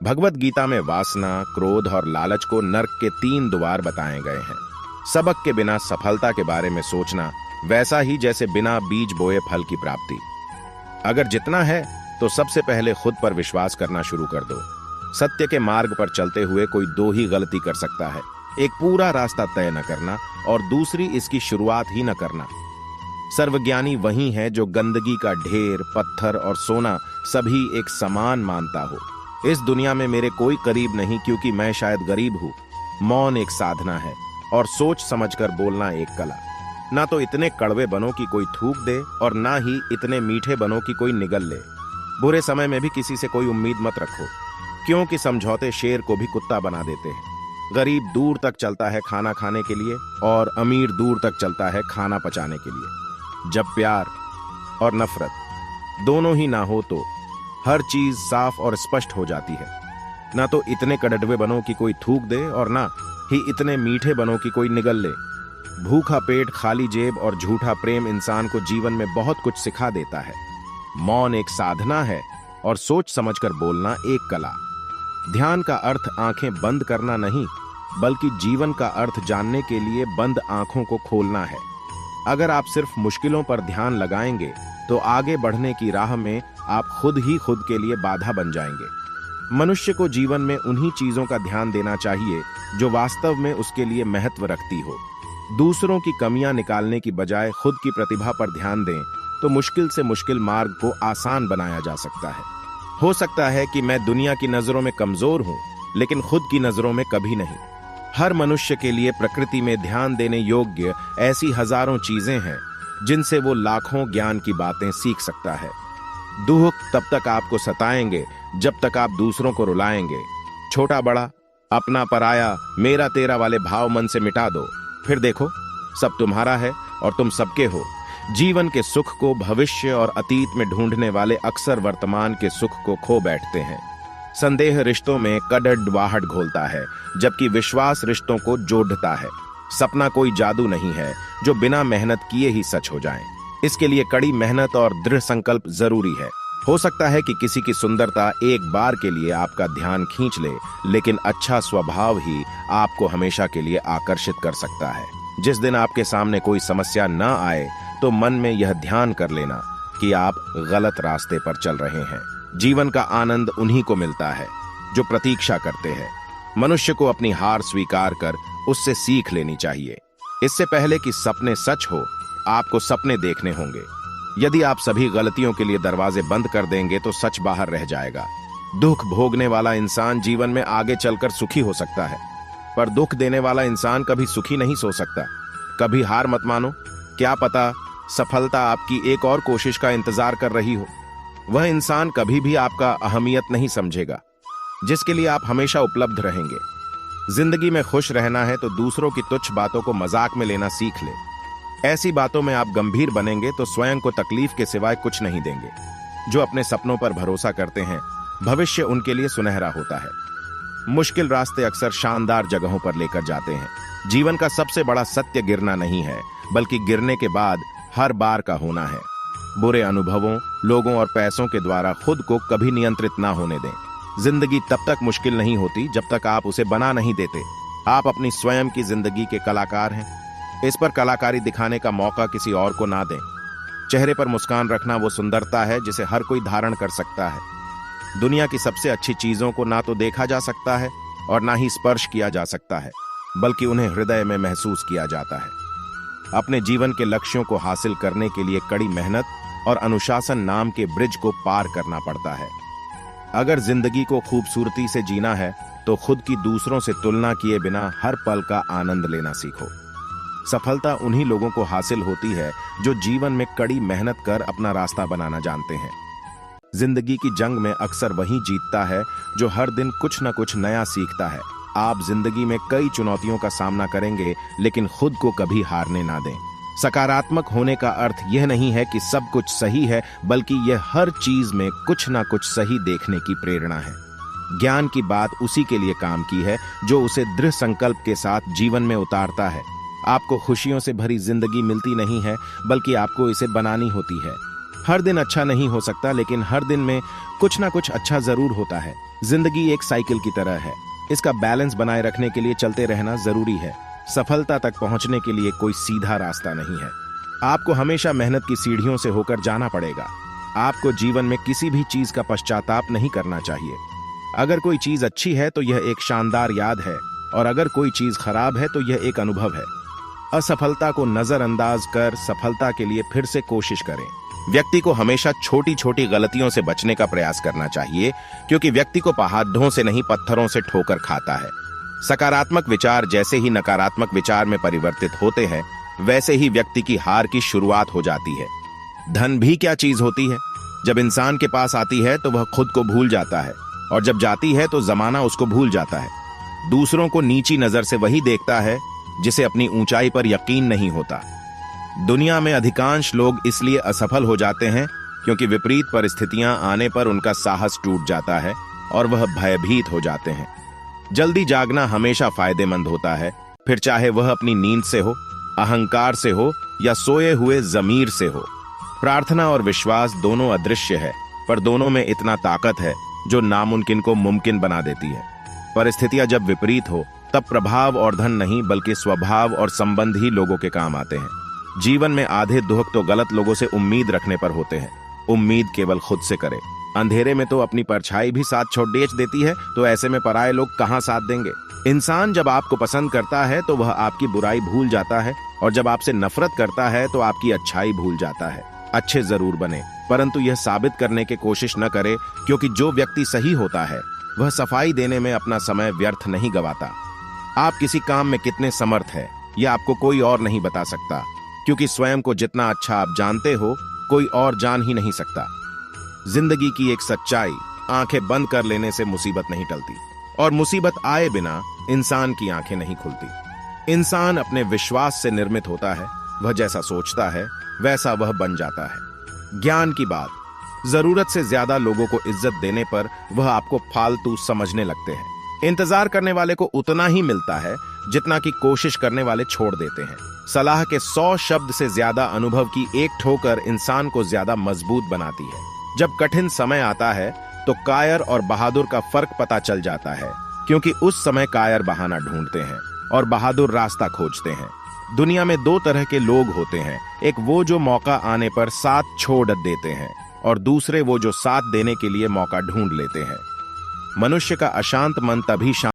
भगवत गीता में वासना, क्रोध और लालच को नर्क के 3 द्वार बताए गए हैं। सबक के बिना सफलता के बारे में सोचना वैसा ही जैसे बिना बीज बोए फल की प्राप्ति। अगर जितना है तो सबसे पहले खुद पर विश्वास करना शुरू कर दो। सत्य के मार्ग पर चलते हुए कोई 2 ही गलती कर सकता है, एक पूरा रास्ता तय न करना और दूसरी इसकी शुरुआत ही न करना। सर्वज्ञानी वही है जो गंदगी का ढेर, पत्थर और सोना सभी एक समान मानता हो। इस दुनिया में मेरे कोई करीब नहीं क्योंकि मैं शायद गरीब हूं। मौन एक साधना है और सोच समझकर बोलना एक कला। ना तो इतने कड़वे बनो कि कोई थूक दे और ना ही इतने मीठे बनो कि कोई निगल ले। बुरे समय में भी किसी से कोई उम्मीद मत रखो, क्योंकि समझौते शेर को भी कुत्ता बना देते हैं। गरीब दूर तक चलता है खाना खाने के लिए और अमीर दूर तक चलता है खाना पचाने के लिए। जब प्यार और नफरत दोनों ही ना हो तो हर चीज साफ और स्पष्ट हो जाती है। ना तो इतने कड़वे बनो कि कोई थूक दे और ना ही इतने मीठे बनो कि कोई निगल ले। भूखा पेट, खाली जेब और झूठा प्रेम इंसान को जीवन में बहुत कुछ सिखा देता है। मौन एक साधना है और सोच समझकर बोलना एक कला। ध्यान का अर्थ आंखें बंद करना नहीं, बल्कि जीवन का अर्थ जानने के लिए बंद आंखों को खोलना है। अगर आप सिर्फ मुश्किलों पर ध्यान लगाएंगे तो आगे बढ़ने की राह में आप खुद ही खुद के लिए बाधा बन जाएंगे। मनुष्य को जीवन में उन्हीं चीजों का ध्यान देना चाहिए जो वास्तव में उसके लिए महत्व रखती हो। दूसरों की कमियां निकालने की बजाय खुद की प्रतिभा पर ध्यान दें तो मुश्किल से मुश्किल मार्ग को आसान बनाया जा सकता है। हो सकता है कि मैं दुनिया की नजरों में कमजोर हूं, लेकिन खुद की नजरों में कभी नहीं। हर मनुष्य के लिए प्रकृति में ध्यान देने योग्य ऐसी हजारों चीजें हैं जिनसे वो लाखों ज्ञान की बातें सीख सकता है। दुख तब तक आपको सताएंगे जब तक आप दूसरों को रुलाएंगे। छोटा बड़ा, अपना पराया, मेरा तेरा वाले भाव मन से मिटा दो, फिर देखो सब तुम्हारा है और तुम सबके हो। जीवन के सुख को भविष्य और अतीत में ढूंढने वाले अक्सर वर्तमान के सुख को खो बैठते हैं। संदेह रिश्तों में कड़वाहट घोलता है, जबकि विश्वास रिश्तों को जोड़ता है। सपना कोई जादू नहीं है जो बिना मेहनत किए ही सच हो जाए। इसके लिए कड़ी मेहनत और दृढ़ संकल्प जरूरी है। हो सकता है कि किसी की सुंदरता एक बार के लिए आपका ध्यान खींच ले, लेकिन अच्छा स्वभाव ही आपको हमेशा के लिए आकर्षित कर सकता है। जिस दिन आपके सामने कोई समस्या न आए तो मन में यह ध्यान कर लेना कि आप गलत रास्ते पर चल रहे हैं। जीवन का आनंद उन्हीं को मिलता है जो प्रतीक्षा करते हैं। मनुष्य को अपनी हार स्वीकार कर उससे सीख लेनी चाहिए। इससे पहले कि सपने सच हो, आपको सपने देखने होंगे। यदि आप सभी गलतियों के लिए दरवाजे बंद कर देंगे तो सच बाहर रह जाएगा। दुख भोगने वाला इंसान जीवन में आगे चलकर सुखी हो सकता है, पर दुख देने वाला इंसान कभी सुखी नहीं सो सकता। कभी हार मत मानो, क्या पता सफलता आपकी एक और कोशिश का इंतजार कर रही हो। वह इंसान कभी भी आपका अहमियत नहीं समझेगा जिसके लिए आप हमेशा उपलब्ध रहेंगे। जिंदगी में खुश रहना है तो दूसरों की तुच्छ बातों को मजाक में लेना सीख ले। ऐसी बातों में आप गंभीर बनेंगे तो स्वयं को तकलीफ के सिवाय कुछ नहीं देंगे। जो अपने सपनों पर भरोसा करते हैं, भविष्य उनके लिए सुनहरा होता है। मुश्किल रास्ते अक्सर शानदार जगहों पर लेकर जाते हैं। जीवन का सबसे बड़ा सत्य गिरना नहीं है, बल्कि गिरने के बाद हर बार का होना है। बुरे अनुभवों, लोगों और पैसों के द्वारा खुद को कभी नियंत्रित ना होने दें। जिंदगी तब तक मुश्किल नहीं होती जब तक आप उसे बना नहीं देते। आप अपनी स्वयं की जिंदगी के कलाकार हैं। इस पर कलाकारी दिखाने का मौका किसी और को ना दें। चेहरे पर मुस्कान रखना वो सुंदरता है जिसे हर कोई धारण कर सकता है। दुनिया की सबसे अच्छी चीजों को ना तो देखा जा सकता है और ना ही स्पर्श किया जा सकता है, बल्कि उन्हें हृदय में महसूस किया जाता है। अपने जीवन के लक्ष्यों को हासिल करने के लिए कड़ी मेहनत और अनुशासन नाम के ब्रिज को पार करना पड़ता है। अगर जिंदगी को खूबसूरती से जीना है तो खुद की दूसरों से तुलना किए बिना हर पल का आनंद लेना सीखो। सफलता उन्हीं लोगों को हासिल होती है जो जीवन में कड़ी मेहनत कर अपना रास्ता बनाना जानते हैं। जिंदगी की जंग में अक्सर वही जीतता है जो हर दिन कुछ न कुछ नया सीखता है। आप जिंदगी में कई चुनौतियों का सामना करेंगे, लेकिन खुद को कभी हारने ना दें। सकारात्मक होने का अर्थ यह नहीं है कि सब कुछ सही है, बल्कि यह हर चीज में कुछ ना कुछ सही देखने की प्रेरणा है। ज्ञान की बात उसी के लिए काम की है जो उसे दृढ़ संकल्प के साथ जीवन में उतारता है। आपको खुशियों से भरी जिंदगी मिलती नहीं है, बल्कि आपको इसे बनानी होती है। हर दिन अच्छा नहीं हो सकता, लेकिन हर दिन में कुछ ना कुछ अच्छा जरूर होता है। जिंदगी एक साइकिल की तरह है। इसका बैलेंस बनाए रखने के लिए चलते रहना जरूरी है। सफलता तक पहुंचने के लिए कोई सीधा रास्ता नहीं है। आपको हमेशा मेहनत की सीढ़ियों से होकर जाना पड़ेगा। आपको जीवन में किसी भी चीज का पश्चाताप नहीं करना चाहिए। अगर कोई चीज अच्छी है तो यह एक शानदार याद है, और अगर कोई चीज खराब है तो यह एक अनुभव है। असफलता को नजरअंदाज कर सफलता के लिए फिर से कोशिश करें। व्यक्ति को हमेशा छोटी छोटी गलतियों से बचने का प्रयास करना चाहिए, क्योंकि व्यक्ति को पहाड़ों से नहीं पत्थरों से ठोकर खाता है। सकारात्मक विचार जैसे ही नकारात्मक विचार में परिवर्तित होते हैं, वैसे ही व्यक्ति की हार की शुरुआत हो जाती है। धन भी क्या चीज होती है? जब इंसान के पास आती है तो वह खुद को भूल जाता है, और जब जाती है तो जमाना उसको भूल जाता है। दूसरों को नीची नजर से वही देखता है जिसे अपनी ऊंचाई पर यकीन नहीं होता। दुनिया में अधिकांश लोग इसलिए असफल हो जाते हैं क्योंकि विपरीत परिस्थितियां आने पर उनका साहस टूट जाता है और वह भयभीत हो जाते हैं। जल्दी जागना हमेशा फायदेमंद होता है, फिर चाहे वह अपनी नींद से हो, अहंकार से हो या सोए हुए जमीर से हो। प्रार्थना और विश्वास दोनों अदृश्य है, पर दोनों में इतना ताकत है जो नामुमकिन को मुमकिन बना देती है। परिस्थितियां जब विपरीत हो तब प्रभाव और धन नहीं बल्कि स्वभाव और संबंध ही लोगों के काम आते हैं। जीवन में आधे दुख तो गलत लोगों से उम्मीद रखने पर होते हैं। उम्मीद केवल खुद से करे। अंधेरे में तो अपनी परछाई भी साथ छोड़ बेच देती है, तो ऐसे में पराये लोग कहां साथ देंगे। इंसान जब आपको पसंद करता है तो वह आपकी बुराई भूल जाता है, और जब आपसे नफरत करता है तो आपकी अच्छाई भूल जाता है। अच्छे जरूर बने, परंतु यह साबित करने की कोशिश न करे, क्योंकि जो व्यक्ति सही होता है वह सफाई देने में अपना समय व्यर्थ नहीं गवाता। आप किसी काम में कितने समर्थ हैं यह आपको कोई और नहीं बता सकता, क्योंकि स्वयं को जितना अच्छा आप जानते हो कोई और जान ही नहीं सकता। जिंदगी की एक सच्चाई, आंखें बंद कर लेने से मुसीबत नहीं टलती, और मुसीबत आए बिना इंसान की आंखें नहीं खुलती। इंसान अपने विश्वास से निर्मित होता है। वह जैसा सोचता है वैसा वह बन जाता है। ज्ञान की बात, जरूरत से ज्यादा लोगों को इज्जत देने पर वह आपको फालतू समझने लगते हैं। इंतजार करने वाले को उतना ही मिलता है जितना कि कोशिश करने वाले छोड़ देते हैं। सलाह के 100 शब्द से ज्यादा अनुभव की एक ठोकर इंसान को ज्यादा मजबूत बनाती है। जब कठिन समय आता है तो कायर और बहादुर का फर्क पता चल जाता है, क्योंकि उस समय कायर बहाना ढूंढते हैं और बहादुर रास्ता खोजते हैं। दुनिया में 2 तरह के लोग होते हैं, एक वो जो मौका आने पर साथ छोड़ देते हैं, और दूसरे वो जो साथ देने के लिए मौका ढूंढ लेते हैं। मनुष्य का अशांत मन तभी शांत